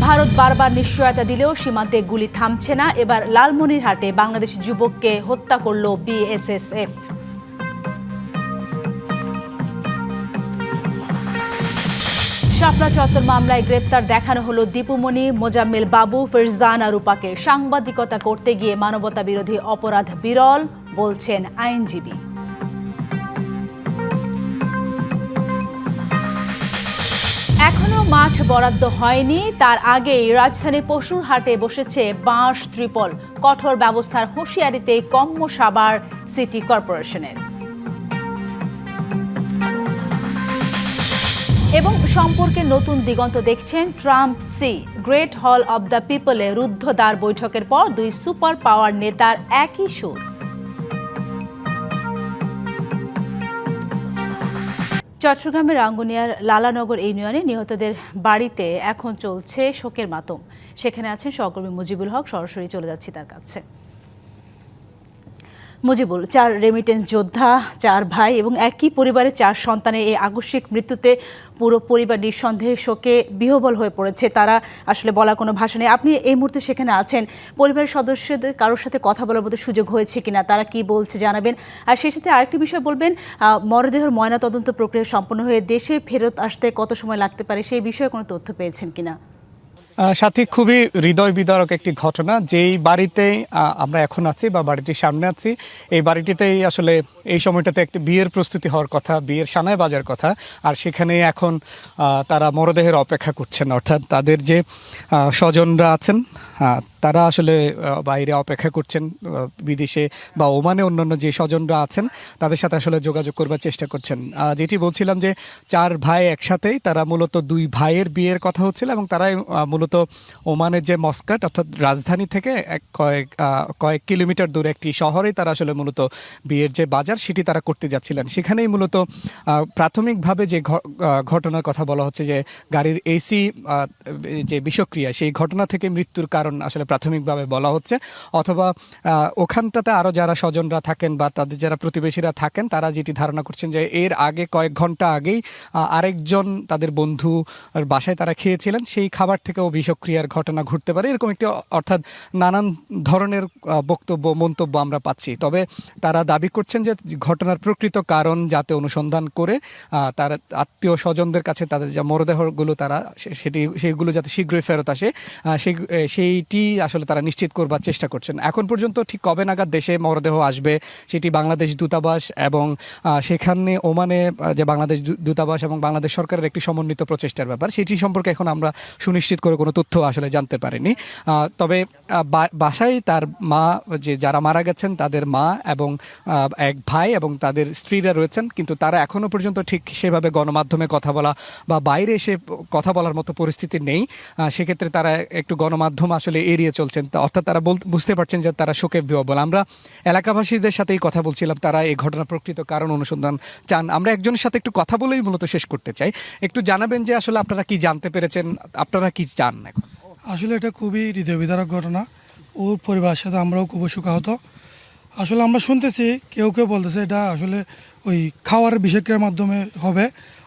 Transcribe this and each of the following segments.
ভারত বারবার নিশ্চয়তা দিলেও সীমান্তে গুলি থামছে না। এবার লালমনিরহাটে বাংলাদেশি যুবককে হত্যা করল বিএসএফ। শাপলা চত্বর মামলায় গ্রেপ্তার দেখানো হলো দীপুমণি, মোজাম্মেল বাবু, ফিরজানা রূপাকে। সাংবাদিকতা করতে গিয়ে মানবতা বিরোধী অপরাধ বিরল, বলছেন আইনজীবী। এখনো মাঠ বরাদ্দ হয়নি, তার আগেই রাজধানী পশুর হাটে বসেছে বাঁশ ত্রিপল। কঠোর ব্যবস্থার হুঁশিয়ারিতে কম্ম সাভার সিটি কর্পোরেশনের। এবং সম্পর্কে নতুন দিগন্ত দেখছেন ট্রাম্প সি। গ্রেট হল অব দ্য পিপলে রুদ্ধদ্বার বৈঠকের পর দুই সুপার পাওয়ার নেতার একই সুর। চট্টগ্রামের রাঙ্গুনিয়ার লালানগর ইউনিয়নে নিহতদের বাড়িতে এখন চলছে শোকের মাতম। সেখানে আছেন সহকর্মী মুজিবুল হক, সরাসরি চলে যাচ্ছি তার কাছে। মুজিবুল, 4 রেমিটেন্স যোদ্ধা, 4 ভাই এবং একই পরিবারের 4 সন্তানের এই আকস্মিক মৃত্যুতে পুরো পরিবার নিঃসন্দেহে শোকে বিহ্বল হয়ে পড়েছে। তারা আসলে বলার কোনো ভাষা নেই। আপনি এই মুহূর্তে সেখানে আছেন, পরিবারের সদস্যদের কারোর সাথে কথা বলার মতো সুযোগ হয়েছে কিনা, তারা কি বলছে জানাবেন। আর সেই সাথে আরেকটি বিষয় বলবেন, মরদেহের ময়নাতদন্ত প্রক্রিয়া সম্পন্ন হয়ে দেশে ফেরত আসতে কত সময় লাগতে পারে, সেই বিষয়ে কোনো তথ্য পেয়েছেন কিনা? সাথী, খুবই হৃদয় বিদারক একটি ঘটনা। যেই বাড়িতে আমরা এখন আছি বা বাড়িটির সামনে আছি, এই বাড়িটিতেই আসলে এই সময়টাতে একটি বিয়ের প্রস্তুতি হওয়ার কথা, বিয়ের সানায় বাজার কথা। আর সেখানে এখন তারা মরদেহের অপেক্ষা করছেন, অর্থাৎ তাদের যে স্বজনরা আছেন তারা আসলে বাইরে অপেক্ষা করছেন, বিদেশে বা ওমানে অন্যান্য যে স্বজনরা আছেন তাদের সাথে আসলে যোগাযোগ করবার চেষ্টা করছেন। যেটি বলছিলাম যে 4 ভাই একসাথেই, তারা মূলত 2 ভাইয়ের বিয়ের কথা হচ্ছিল এবং তারাই মূলত ওমানের যে মস্কাট অর্থাৎ রাজধানী থেকে কয়েক কিলোমিটার দূরে একটি শহরেই তারা আসলে মূলত বিয়ের যে বাজার সেটি তারা করতে যাচ্ছিলেন। সেখানেই মূলত প্রাথমিকভাবে যে ঘটনার কথা বলা হচ্ছে যে গাড়ির এসি যে বিষক্রিয়া, সেই ঘটনা থেকে মৃত্যুর কারণ আসলে প্রাথমিকভাবে বলা হচ্ছে। অথবা ওখানটাতে আরও যারা স্বজনরা থাকেন বা তাদের যারা প্রতিবেশীরা থাকেন তারা যেটি ধারণা করছেন যে এর আগে কয়েক ঘন্টা আগেই আরেকজন তাদের বন্ধু বাসায় তারা খেয়েছিলেন, সেই খাবার থেকেও বিষক্রিয়ার ঘটনা ঘটতে পারে, এরকম একটি অর্থাৎ নানান ধরনের বক্তব্য মন্তব্য আমরা পাচ্ছি। তবে তারা দাবি করছেন যে ঘটনার প্রকৃত কারণ যাতে অনুসন্ধান করে তার আত্মীয় স্বজনদের কাছে তাদের যে মরদেহগুলো তারা সেইগুলো যাতে শীঘ্রই ফেরত আসে সেইটি আসলে তারা নিশ্চিত করবার চেষ্টা করছেন। এখন পর্যন্ত ঠিক কবে নাগাদ দেশে মরদেহ আসবে সেটি বাংলাদেশ দূতাবাস এবং সেখানে ওমানে যে বাংলাদেশ দূতাবাস এবং বাংলাদেশ সরকারের একটি সমন্বিত প্রচেষ্টার ব্যাপার, সেটি সম্পর্কে এখন আমরা সুনিশ্চিত করে কোনো তথ্য আসলে জানতে পারিনি। তবে বাসায় তার মা, যে যারা মারা গেছেন তাদের মা এবং এক ভাই এবং তাদের স্ত্রীরা রয়েছেন, কিন্তু তারা এখনও পর্যন্ত ঠিক সেভাবে গণমাধ্যমে কথা বলা বা বাইরে এসে কথা বলার মতো পরিস্থিতি নেই। সেক্ষেত্রে তারা একটু গণমাধ্যম আসলে এড়িয়ে চলছেন, অর্থাৎ তারা বুঝতে পারছেন যে তারা শোকে বিহ্বল। আমরা এলাকাবাসীদের সাথেই কথা বলছিলাম, তারা এই ঘটনার প্রকৃত কারণ অনুসন্ধান চান। আমরা একজনের সাথে একটু কথা বলেই মূলত শেষ করতে চাই। একটু জানাবেন যে আসলে আপনারা কি জানতে পেরেছেন, আপনারা কি চান এখন? আসলে এটা খুবই হৃদয় বিদারক ঘটনা। ওর পরিবারের সাথে আমরাও খুব শোকাহত। আসলে আমরা শুনতেছি কেউ কেউ বলতেছে এটা আসলে ওই খাওয়ার বিষক্রিয়ার মাধ্যমে হবে,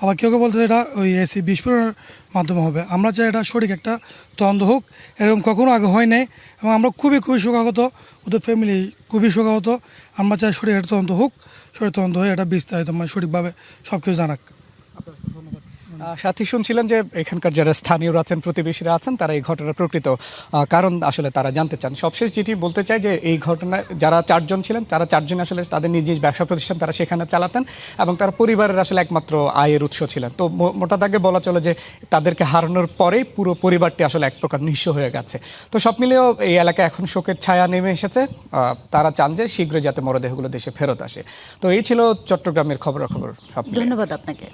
আবার কেউ কেউ বলতেছে এটা ওই এসি বিস্ফোরণের মাধ্যমে হবে। আমরা চাই এটা সঠিক একটা তদন্ত হোক, এরকম কখনো আগে হয় নাই এবং আমরা খুবই শোকাহত, ওদের ফ্যামিলি খুবই শোকাহত। আমরা চাই সঠিক একটা তদন্ত হোক, সঠিক তদন্ত হয়ে এটা বিস্তারিত মানে সঠিকভাবে সব কিছু জানাক। সাথী, শুনছিলেন যে এখানকার যারা স্থানীয়রা আছেন, প্রতিবেশীরা আছেন, তারা এই ঘটনার প্রকৃত কারণ আসলে তারা জানতে চান। সবশেষ যেটি বলতে চাই যে এই ঘটনায় যারা 4 জন ছিলেন, তারা 4 জন আসলে তাদের নিজ নিজ ব্যবসা প্রতিষ্ঠান তারা সেখানে চালাতেন এবং তার পরিবারের আসলে একমাত্র আয়ের উৎস ছিলেন। তো মোটা দাগে বলা চলে যে তাদেরকে হারানোর পরেই পুরো পরিবারটি আসলে এক প্রকার নিঃস্ব হয়ে গেছে। তো সব মিলিয়েও এই এলাকায় এখন শোকের ছায়া নেমে এসেছে। তারা চান যে শীঘ্রই যাতে মরদেহগুলো দেশে ফেরত আসে। তো এই ছিল চট্টগ্রামের খবরাখবর। ধন্যবাদ আপনাকে।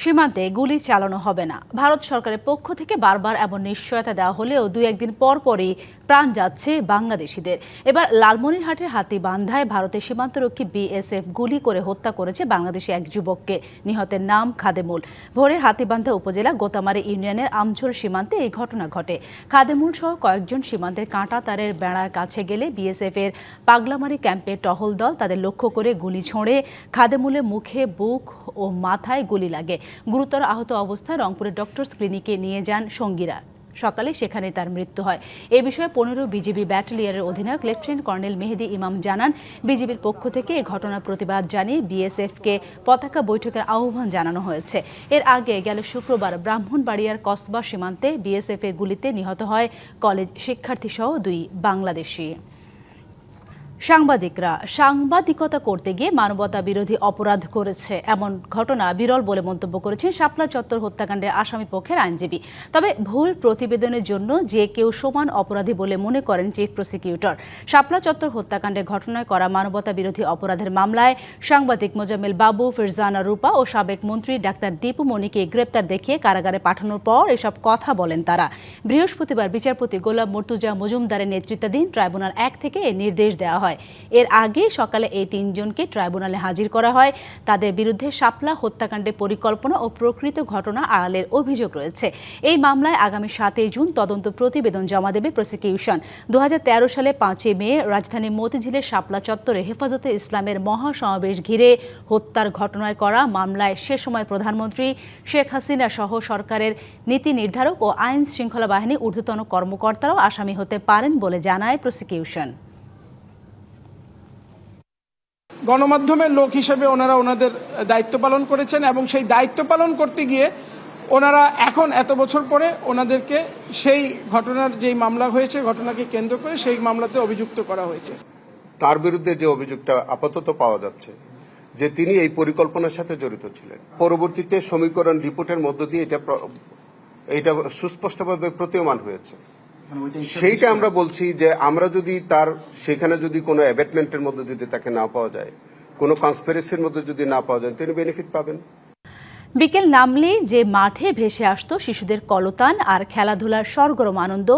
সীমান্তে গুলি চালানো হবে না, ভারত সরকারের পক্ষ থেকে বারবার এমন নিশ্চয়তা দেওয়া হলেও 2-1 দিন পরই প্রাণ যাচ্ছে বাংলাদেশিদের। এবার লালমনিরহাটের হাতীবান্ধায় ভারতের সীমান্তরক্ষী বিএসএফ গুলি করে হত্যা করেছে বাংলাদেশি এক যুবককে। নিহতের নাম খাদেমুল। ভোরে হাতীবান্ধা উপজেলা গোতামারি ইউনিয়নের আমঝোল সীমান্তে এই ঘটনা ঘটে। খাদেমুল সহ কয়েকজন সীমান্তের কাঁটা তারের বেড়ার কাছে গেলে বিএসএফের পাগলামারি ক্যাম্পের টহল দল তাদের লক্ষ্য করে গুলি ছোঁড়ে। খাদেমুলের মুখে, বুক ও মাথায় গুলি লাগে। গুরুতর আহত অবস্থায় রংপুরের ডক্টরস ক্লিনিকে নিয়ে যান সঙ্গীরা। সকালে সেখানে তার মৃত্যু হয়। এ বিষয়ে 15 বিজিবি ব্যাটালিয়নের অধিনায়ক লেফটেন্যান্ট কর্নেল মেহেদী ইমাম জানান, বিজিবির পক্ষ থেকে এ ঘটনার প্রতিবাদ জানিয়ে বিএসএফকে পতাকা বৈঠকের আহ্বান জানানো হয়েছে। এর আগে গেল শুক্রবার ব্রাহ্মণবাড়িয়ার কসবা সীমান্তে বিএসএফ এর গুলিতে নিহত হয় কলেজ শিক্ষার্থীসহ 2 বাংলাদেশি। সাংবাদিকরা সাংবাদিকতা করতে গিয়ে মানবতা বিরোধী অপরাধ করেছে, এমন ঘটনা বিরল বলে মন্তব্য করেছেন শাপলা চত্বর হত্যাকাণ্ডের আসামি পক্ষের আইনজীবী। তবে ভুল প্রতিবেদনের জন্য যে কেউ সমান অপরাধী বলে মনে করেন চিফ প্রসিকিউটর। শাপলা চত্বর হত্যাকাণ্ডের ঘটনায় করা মানবতা বিরোধী অপরাধের মামলায় সাংবাদিক মোজাম্মেল বাবু, ফিরজানা রূপা ও সাবেক মন্ত্রী ডাক্তার দীপু মনিকে গ্রেপ্তার দেখিয়ে কারাগারে পাঠানোর পর এসব কথা বলেন তারা। বৃহস্পতিবার বিচারপতি গোলাম মর্তুজা মজুমদারের নেতৃত্বাধীন ট্রাইব্যুনাল 1 থেকে এ নির্দেশ দেওয়া হয়। এর আগে সকালে এই 3 জনকে ট্রাইব্যুনালে হাজির করা হয়। তাদের বিরুদ্ধে শাপলা হত্যাকাণ্ডের পরিকল্পনা ও প্রকৃত ঘটনা আড়ালের অভিযোগ রয়েছে। এই মামলায় আগামী 7 জুন তদন্ত প্রতিবেদন জমা দেবে প্রসিকিউশন। 2013 সালে 5 মে রাজধানী মতিঝিলের শাপলা চত্বরে হেফাজতে ইসলামের মহাসমাবেশ ঘিরে হত্যার ঘটনায় করা মামলায় সে সময় প্রধানমন্ত্রী শেখ হাসিনা সহ সরকারের নীতি নির্ধারক ও আইন শৃঙ্খলা বাহিনীর ঊর্ধ্বতন কর্মকর্তারাও আসামি হতে পারেন বলে জানায় প্রসিকিউশন। গণমাধ্যমের লোক হিসেবে ওনারা ওনাদের দায়িত্ব পালন করেছেন এবং সেই দায়িত্ব পালন করতে গিয়ে ওনারা এখন এত বছর পরে ওনাদেরকে সেই ঘটনার যেই মামলা হয়েছে ঘটনাকে কেন্দ্র করে সেই মামলাতে অভিযুক্ত করা হয়েছে। তার বিরুদ্ধে যে অভিযোগটা আপাতত পাওয়া যাচ্ছে যে তিনি এই পরিকল্পনার সাথে জড়িত ছিলেন, পরবর্তীতে সমীকরণ রিপোর্টের মধ্য দিয়ে এটা সুস্পষ্টভাবে প্রতীয়মান হয়েছে। সেইটা আমরা বলছি যে আমরা যদি তার সেখানে যদি কোনো অ্যাবেটমেন্টের মধ্যে যদি তাকে না পাওয়া যায়, কোনো কনস্পিরেসির মধ্যে যদি না পাওয়া যায়, তিনি বেনিফিট পাবেন। বিকেল নামলেই যে মাঠে ভেসে আসতো শিশুদের কলতান আর খেলাধুলার সরগরম আনন্দ,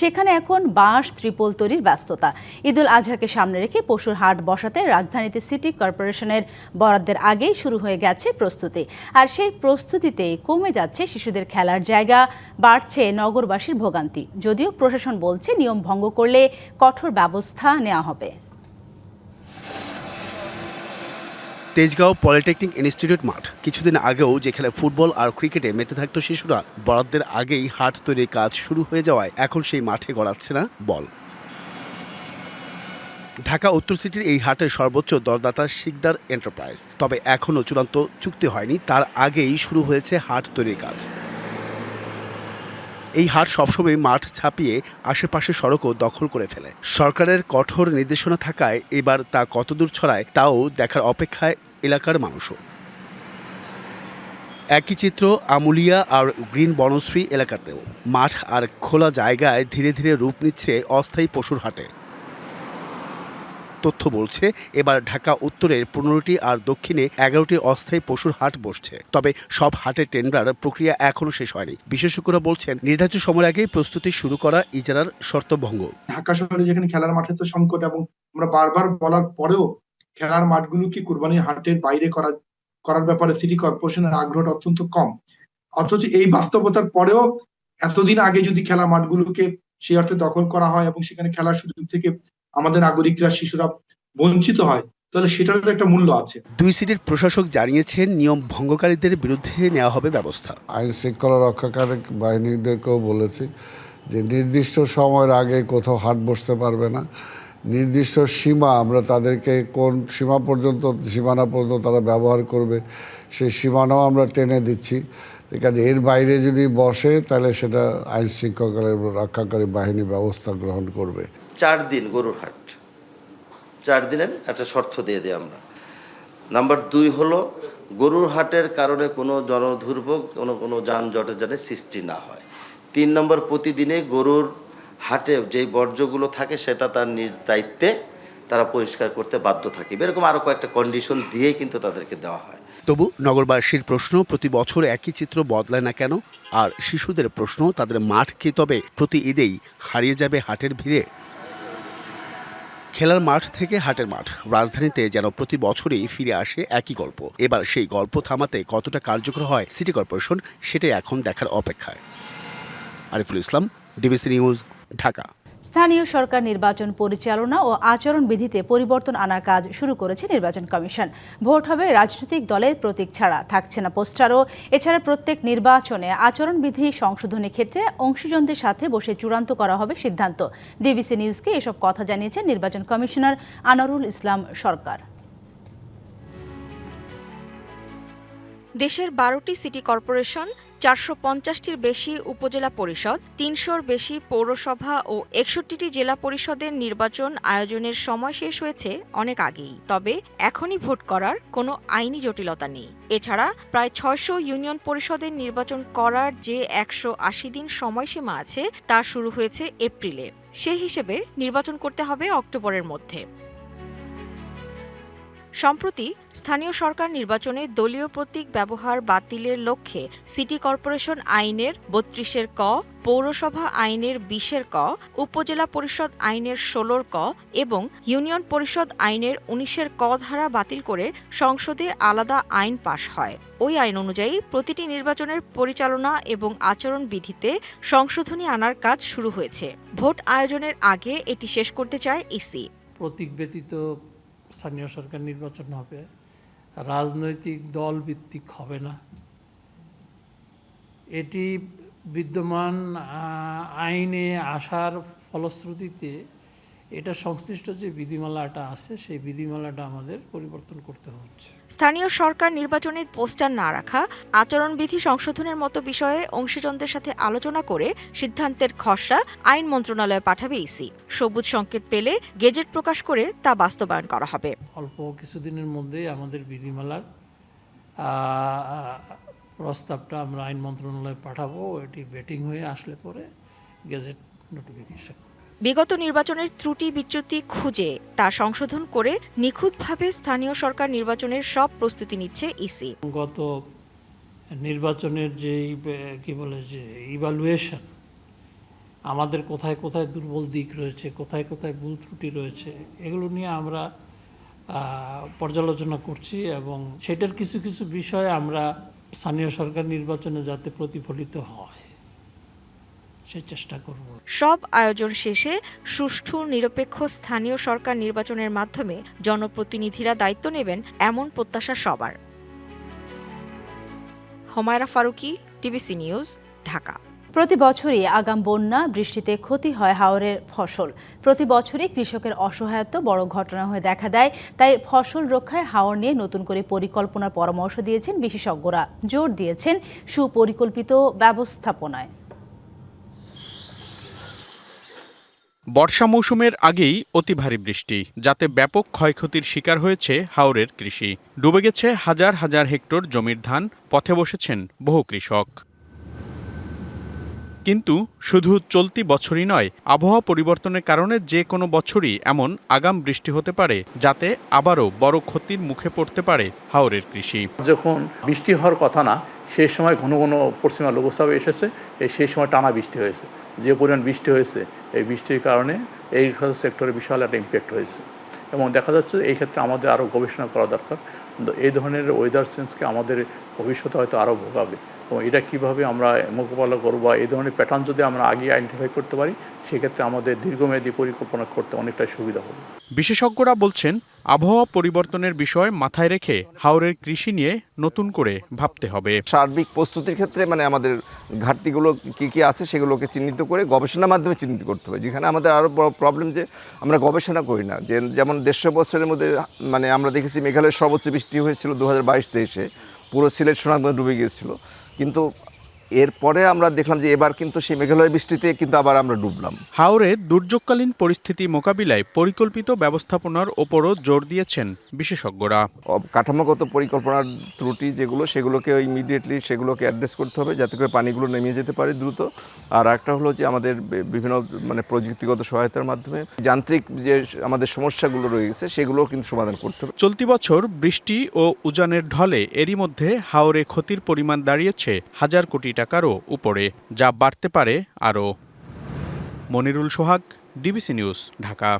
সেখানে এখন বাঁশ ত্রিপল তৈরির ব্যস্ততা। ঈদুল আজহাকে সামনে রেখে পশুর হাট বসাতে রাজধানীতে সিটি কর্পোরেশনের বরাদ্দের আগেই শুরু হয়ে গেছে প্রস্তুতি। আর সেই প্রস্তুতিতে কমে যাচ্ছে শিশুদের খেলার জায়গা, বাড়ছে নগরবাসীর ভোগান্তি। যদিও প্রশাসন বলছে নিয়ম ভঙ্গ করলে কঠোর ব্যবস্থা নেওয়া হবে। তেজগাঁও পলিটেকনিক ইনস্টিটিউট মাঠ কিছুদিন আগেও যেখানে ফুটবল আর ক্রিকেটে মেতে থাকতো শিশুরা, বরাদ্দের আগেই হাট তৈরির কাজ শুরু হয়ে যাওয়ায় এখন সেই মাঠে গড়াচ্ছে না বল। ঢাকা উত্তর সিটির এই হাটের সর্বোচ্চ দরদাতা শিকদার এন্টারপ্রাইজ। তবে এখনও চূড়ান্ত চুক্তি হয়নি, তার আগেই শুরু হয়েছে হাট তৈরির কাজ। এই হাট সবসময় মাঠ ছাপিয়ে আশেপাশের সড়কও দখল করে ফেলে। সরকারের কঠোর নির্দেশনা থাকায় এবার তা কতদূর ছড়ায় তাও দেখার অপেক্ষায় এলাকার মানুষও। একই চিত্র আমুলিয়া আর গ্রিন বনশ্রী এলাকাতেও। মাঠ আর খোলা জায়গায় ধীরে ধীরে রূপ নিচ্ছে অস্থায়ী পশুর হাটে। তথ্য বলছে এবার ঢাকা উত্তরের 15টি আর দক্ষিণে 11টি অস্থায়ী পশুর হাট বসছে। তবে সব হাটের টেন্ডার প্রক্রিয়া এখনো শেষ হয়নি। বিশেষজ্ঞরা বলছেন নির্ধারিত সময়ের আগেই প্রস্তুতি শুরু করা ইজারার শর্তভঙ্গ। ঢাকা শহরে যেখানে খেলার মাঠের তো সংকট এবং আমরা বারবার বলার পরেও খেলার মাঠগুলোকে কুরবানির হাটের বাইরে করার ব্যাপারে সিটি কর্পোরেশনের আগ্রহটা অত্যন্ত কম। অথচ এই বাস্তবতার পরেও এতদিন আগে যদি খেলার মাঠগুলোকে সেই অর্থে দখল করা হয় এবং সেখানে খেলার সুযোগ থেকে আমাদের নাগরিকরা, শিশুরা বঞ্চিত হয়, তাহলে সেটার তো একটা মূল্য আছে। 2 সিটির প্রশাসক জানিয়েছেন নিয়ম ভঙ্গকারীদের বিরুদ্ধে নেওয়া হবে ব্যবস্থা। আইন শৃঙ্খলা রক্ষাকারী বাহিনীদেরকেও বলেছি যে নির্দিষ্ট সময়ের আগে কোথাও হাট বসতে পারবে না। নির্দিষ্ট সীমা আমরা তাদেরকে কোন সীমানা পর্যন্ত তারা ব্যবহার করবে সেই সীমানাও আমরা টেনে দিচ্ছি। কাজে এর বাইরে যদি বসে তাহলে সেটা আইন শৃঙ্খলা রক্ষাকারী বাহিনী ব্যবস্থা গ্রহণ করবে। 4 দিন গরুর হাট, 4 দিনের একটা শর্ত দিয়ে দিই আমরা। নাম্বার 2 হলো গরুর হাটের কারণে কোনো জনদুর্ভোগ, কোনো যানজটের যেন সৃষ্টি না হয়। 3 নম্বর, প্রতিদিনে গরুর হাটে যেই বর্জ্যগুলো থাকে সেটা তার নিজ দায়িত্বে তারা পরিষ্কার করতে বাধ্য থাকে। এরকম আরও কয়েকটা কন্ডিশন দিয়েই কিন্তু তাদেরকে দেওয়া হয়। তবু নগরবাসীর প্রশ্ন, প্রতি বছর একই চিত্র বদলায় না কেন? আর শিশুদের প্রশ্ন, তাদের মাঠ কি তবে প্রতি ঈদেই হারিয়ে যাবে হাটের ভিড়ে? খেলার মাঠ থেকে হাটের মাঠ, রাজধানীতে যেন প্রতি বছরই ফিরে আসে একই গল্প। এবার সেই গল্প থামাতে কতটা কার্যকর হয় সিটি কর্পোরেশন, সেটাই এখন দেখার অপেক্ষায়। Ariful Islam, DBC News, Dhaka. স্থানীয় সরকার নির্বাচন পরিচালনা ও আচরণবিধিতে পরিবর্তন আনার কাজ শুরু করেছে নির্বাচন কমিশন। ভোট হবে রাজনৈতিক দলের প্রতীক ছাড়া, থাকছে না পোস্টারও। এছাড়া প্রত্যেক নির্বাচনে আচরণবিধি সংশোধনের ক্ষেত্রে অংশীজনদের সাথে বসে চূড়ান্ত করা হবে সিদ্ধান্ত। ডিবিসি নিউজকে এসব কথা জানিয়েছেন নির্বাচন কমিশনার আনোয়ারুল ইসলাম সরকার। দেশের 12টি সিটি কর্পোরেশন, 450টির বেশি উপজেলা পরিষদ, 300-র বেশি পৌরসভা ও 61টি জেলা পরিষদের নির্বাচন আয়োজনের সময় শেষ হয়েছে অনেক আগেই। তবে এখনই ভোট করার কোনো আইনি জটিলতা নেই। এছাড়া প্রায় 600 ইউনিয়ন পরিষদের নির্বাচন করার যে 180 দিন সময়সীমা আছে তা শুরু হয়েছে এপ্রিলে। সেই হিসেবে নির্বাচন করতে হবে অক্টোবরের মধ্যে। সম্প্রতি স্থানীয় সরকার নির্বাচনে দলীয় প্রতীক ব্যবহার বাতিলের লক্ষ্যে সিটি কর্পোরেশন আইনের 32-এর ক, পৌরসভা আইনের 20-এর ক, উপজেলা পরিষদ আইনের 16-র ক এবং ইউনিয়ন পরিষদ আইনের 19-এর ক ধারা বাতিল করে সংসদে আলাদা আইন পাশ হয়। ওই আইন অনুযায়ী প্রতিটি নির্বাচনের পরিচালনা এবং আচরণবিধিতে সংশোধনী আনার কাজ শুরু হয়েছে। ভোট আয়োজনের আগে এটি শেষ করতে চায় ইসি। প্রতীক ব্যতীত স্থানীয় সরকার নির্বাচন হবে, রাজনৈতিক দল ভিত্তিক হবে না। এটি বিদ্যমান আইনে আসার ফলশ্রুতিতে এটা সংশ্লিষ্ট যে বিধিমালাটা আছে সেই বিধিমালাটা আমাদের পরিবর্তন করতে হচ্ছে। স্থানীয় সরকার নির্বাচনে পোস্টার না রাখা, আচরণবিধি সংশোধনের মতো বিষয়ে অংশীজনদের সাথে আলোচনা করে সিদ্ধান্তের খসড়া আইন মন্ত্রণালয়ে পাঠাবে ইসি। সবুজ সংকেত পেলে গেজেট প্রকাশ করে তা বাস্তবায়ন করা হবে। অল্প কিছুদিনের মধ্যেই আমাদের বিধিমালার প্রস্তাবটা আমরা আইন মন্ত্রণালয়ে পাঠাবো। এটি ভেটিং হয়ে আসলে পরে গেজেট নোটিফিকেশন। বিগত নির্বাচনের ত্রুটি বিচ্যুতি খুঁজে তা সংশোধন করে নিখুঁতভাবে স্থানীয় সরকার নির্বাচনের সব প্রস্তুতি নিচ্ছে ইসি। গত নির্বাচনের যে ইভালুয়েশন, আমাদের কোথায় কোথায় দুর্বল দিক রয়েছে, কোথায় কোথায় ভুল ত্রুটি রয়েছে, এগুলো নিয়ে আমরা পর্যালোচনা করছি এবং সেটার কিছু কিছু বিষয় আমরা স্থানীয় সরকার নির্বাচনে যাতে প্রতিফলিত হয় সে চেষ্টা করব। সব আয়োজন শেষে সুষ্ঠু নিরপেক্ষ স্থানীয় সরকার নির্বাচনের মাধ্যমে জনপ্রতিনিধিরা দায়িত্ব নেবেন এমন প্রত্যাশা সবার। Humaira Faruqui, DBC News, Dhaka. প্রতি বছরই আগাম বন্যা বৃষ্টিতে ক্ষতি হয় হাওরের ফসল। প্রতি বছরই কৃষকের অসহায়ত্ব বড় ঘটনা হয়ে দেখা দেয়। তাই ফসল রক্ষায় হাওর নিয়ে নতুন করে পরিকল্পনার পরামর্শ দিয়েছেন বিশেষজ্ঞরা। জোর দিয়েছেন সুপরিকল্পিত ব্যবস্থাপনায়। বর্ষা মৌসুমের আগেই অতি ভারী বৃষ্টি, যাতে ব্যাপক ক্ষয়ক্ষতির শিকার হয়েছে হাওরের কৃষি। ডুবে গেছে হাজার হাজার হেক্টর জমির ধান, পথে বসেছেন বহু কৃষক। কিন্তু শুধু চলতি বছরই নয়, আবহাওয়া পরিবর্তনের কারণে যে কোনো বছরই এমন আগাম বৃষ্টি হতে পারে, যাতে আবারও বড় ক্ষতির মুখে পড়তে পারে হাওরের কৃষি। যখন বৃষ্টি হওয়ার কথা না, সেই সময় ঘন ঘন পশ্চিমা লঘুচাপ এসেছে, সেই সময় টানা বৃষ্টি হয়েছে। যে পরিমাণ বৃষ্টি হয়েছে, এই বৃষ্টির কারণে এগ্রিকালচার সেক্টরে বিশাল একটা ইম্প্যাক্ট হয়েছে এবং দেখা যাচ্ছে এই ক্ষেত্রে আমাদের আরও গবেষণা করা দরকার। এই ধরনের ওয়েদার চেঞ্জকে আমাদের ভবিষ্যতে হয়তো আরও ভোগাবে এবং এটা কীভাবে আমরা মোকাবেলা করবো বা এই ধরনের প্যাটার্ন যদি আমরা আগে আইডেন্টিফাই করতে পারি, সেক্ষেত্রে আমাদের দীর্ঘমেয়াদী পরিকল্পনা করতে অনেকটাই সুবিধা হবে। বিশেষজ্ঞরা বলছেন, আবহাওয়া পরিবর্তনের বিষয় মাথায় রেখে হাওরের কৃষি নিয়ে নতুন করে ভাবতে হবে। সার্বিক প্রস্তুতির ক্ষেত্রে আমাদের ঘাটতিগুলো কি কি আছে সেগুলোকে চিহ্নিত করে গবেষণার মাধ্যমে চিহ্নিত করতে হবে। যেখানে আমাদের আরও বড় প্রবলেম যে আমরা গবেষণা করি না। যেমন 150 বছরের মধ্যে আমরা দেখেছি মেঘালয়ের সর্বোচ্চ বৃষ্টি হয়েছিল 2022-23-এ, পুরো সিলেট সুনামগঞ্জ ডুবে গিয়েছিল। কিন্তু এরপরে আমরা দেখলাম যে এবার কিন্তু সেই মেঘালয়ের বৃষ্টিতে কিন্তু আবার আমরা ডুবলাম। হাওরে দুর্যোগকালীন পরিস্থিতি মোকাবিলায় পরিকল্পিত ব্যবস্থাপনার ওপরও জোর দিয়েছেন বিশেষজ্ঞরা। কাঠামোগত পরিকল্পনার ত্রুটি যেগুলো, সেগুলোকে ইমিডিয়েটলি সেগুলোকে অ্যাড্রেস করতে হবে, যাতে করে পানিগুলো নেমে যেতে পারে দ্রুত। আর একটা হলো যে আমাদের বিভিন্ন প্রযুক্তিগত সহায়তার মাধ্যমে যান্ত্রিক যে আমাদের সমস্যাগুলো রয়েছে সেগুলোও কিন্তু সমাধান করতে হবে। চলতি বছর বৃষ্টি ও উজানের ঢলে এরই মধ্যে হাওরে ক্ষতির পরিমাণ দাঁড়িয়েছে হাজার কোটি টাকারও উপরে, যা বাড়তে পারে আরও। মনিরুল সোহাগ, ডিবিসি নিউজ, ঢাকা।